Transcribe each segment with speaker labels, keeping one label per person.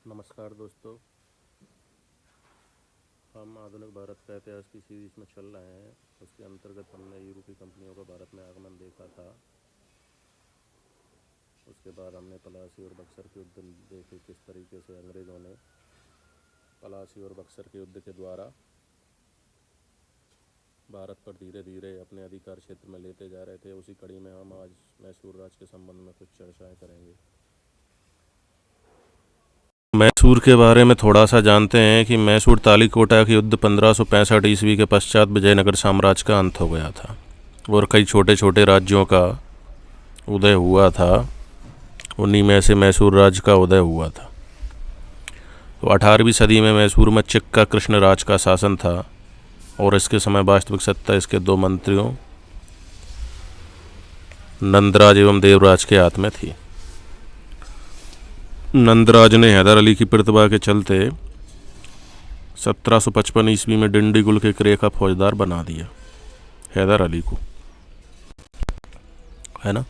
Speaker 1: नमस्कार दोस्तों। हम आधुनिक भारत का इतिहास की सीरीज में चल रहे हैं। उसके अंतर्गत हमने यूरोपीय कंपनियों का भारत में आगमन देखा था। उसके बाद हमने पलासी और बक्सर के युद्ध देखे, किस तरीके से अंग्रेज़ों ने पलासी और बक्सर के युद्ध के द्वारा भारत पर धीरे धीरे अपने अधिकार क्षेत्र में लेते जा रहे थे। उसी कड़ी में हम आज मैसूर राज के संबंध में कुछ चर्चाएं करेंगे। मैसूर के बारे में थोड़ा सा जानते हैं कि मैसूर तालीकोटा के युद्ध 1565 ईस्वी के पश्चात विजयनगर साम्राज्य का अंत हो गया था और कई छोटे छोटे राज्यों का उदय हुआ था। उन्हीं में से मैसूर राज्य का उदय हुआ था। तो 18वीं सदी में मैसूर में चिक्का कृष्ण राज का शासन था और इसके समय वास्तविक सत्ता इसके दो मंत्रियों नंदराज एवं देवराज के हाथ में थी। नंदराज ने हैदर अली की प्रतिभा के चलते 1755 ईस्वी में डिंडीगुल के किले का फौजदार बना दिया हैदर अली को, है ना।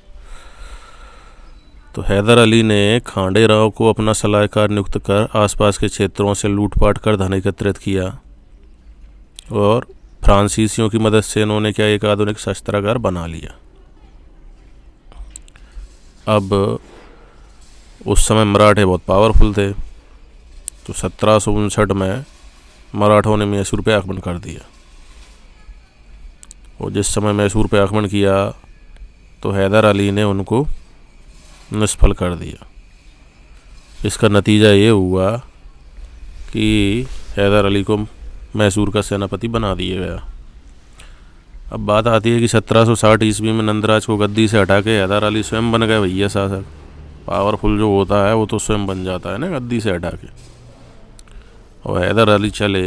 Speaker 1: तो हैदर अली ने खांडे राव को अपना सलाहकार नियुक्त कर आसपास के क्षेत्रों से लूटपाट कर धन एकत्रित किया और फ्रांसीसियों की मदद से इन्होंने क्या एक आधुनिक शस्त्रागार बना लिया। अब उस समय मराठे बहुत पावरफुल थे, तो 1759 में मराठों ने मैसूर पे आक्रमण कर दिया। और जिस समय मैसूर पे आक्रमण किया तो हैदर अली ने उनको निष्फल कर दिया। इसका नतीजा ये हुआ कि हैदर अली को मैसूर का सेनापति बना दिया गया। अब बात आती है कि 1760 ईस्वी में नंदराज को गद्दी से हटा के हैदर अली स्वयं बन गए भैया शासक। पावरफुल जो होता है वो तो स्वयं बन जाता है ना गद्दी से हटा के। और हैदर अली चले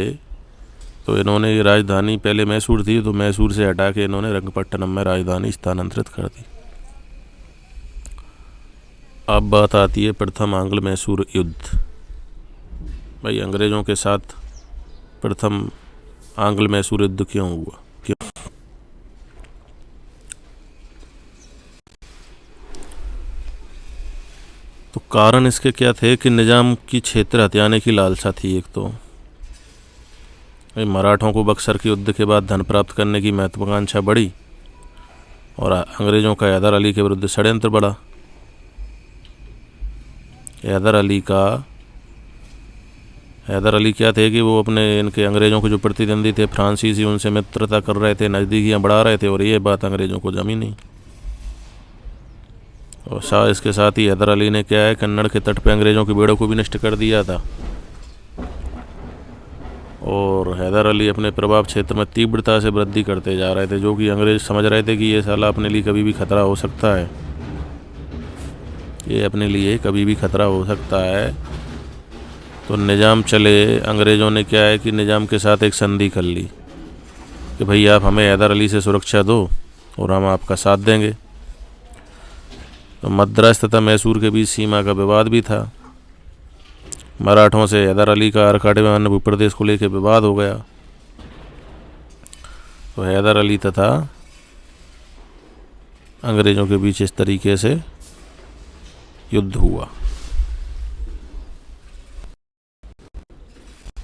Speaker 1: तो इन्होंने ये राजधानी, पहले मैसूर थी तो मैसूर से हटा के इन्होंने रंगपट्टनम में राजधानी स्थानांतरित कर दी। अब बात आती है प्रथम आंग्ल मैसूर युद्ध। भाई अंग्रेज़ों के साथ प्रथम आंग्ल मैसूर युद्ध क्यों हुआ? तो कारण इसके क्या थे कि निजाम की क्षेत्र हथियाने की लालसा थी। एक तो मराठों को बक्सर के युद्ध के बाद धन प्राप्त करने की महत्वाकांक्षा बढ़ी और अंग्रेज़ों का हैदर अली के विरुद्ध षड्यंत्र बढ़ा। हैदर अली क्या थे कि वो अपने इनके अंग्रेज़ों के जो प्रतिद्वंदी थे फ्रांसीसी, उनसे मित्रता कर रहे थे, नज़दीकियाँ बढ़ा रहे थे और ये बात अंग्रेज़ों को जमी नहीं। और इसके साथ ही हैदर अली ने क्या है, कन्नड़ के तट पे अंग्रेज़ों के बेड़ों को भी नष्ट कर दिया था। और हैदर अली अपने प्रभाव क्षेत्र में तीव्रता से वृद्धि करते जा रहे थे, जो कि अंग्रेज़ समझ रहे थे कि ये साला अपने लिए कभी भी खतरा हो सकता है, ये अपने लिए कभी भी खतरा हो सकता है। तो निज़ाम चले, अंग्रेज़ों ने क्या है कि निज़ाम के साथ एक संधि कर ली कि भाई आप हमें हैदर अली से सुरक्षा दो और हम आपका साथ देंगे। तो मद्रास तथा मैसूर के बीच सीमा का विवाद भी था। मराठों से हैदर अली का आरकाटे में अन्य भूप्रदेश को लेकर विवाद हो गया। तो हैदर अली तथा अंग्रेज़ों के बीच इस तरीके से युद्ध हुआ।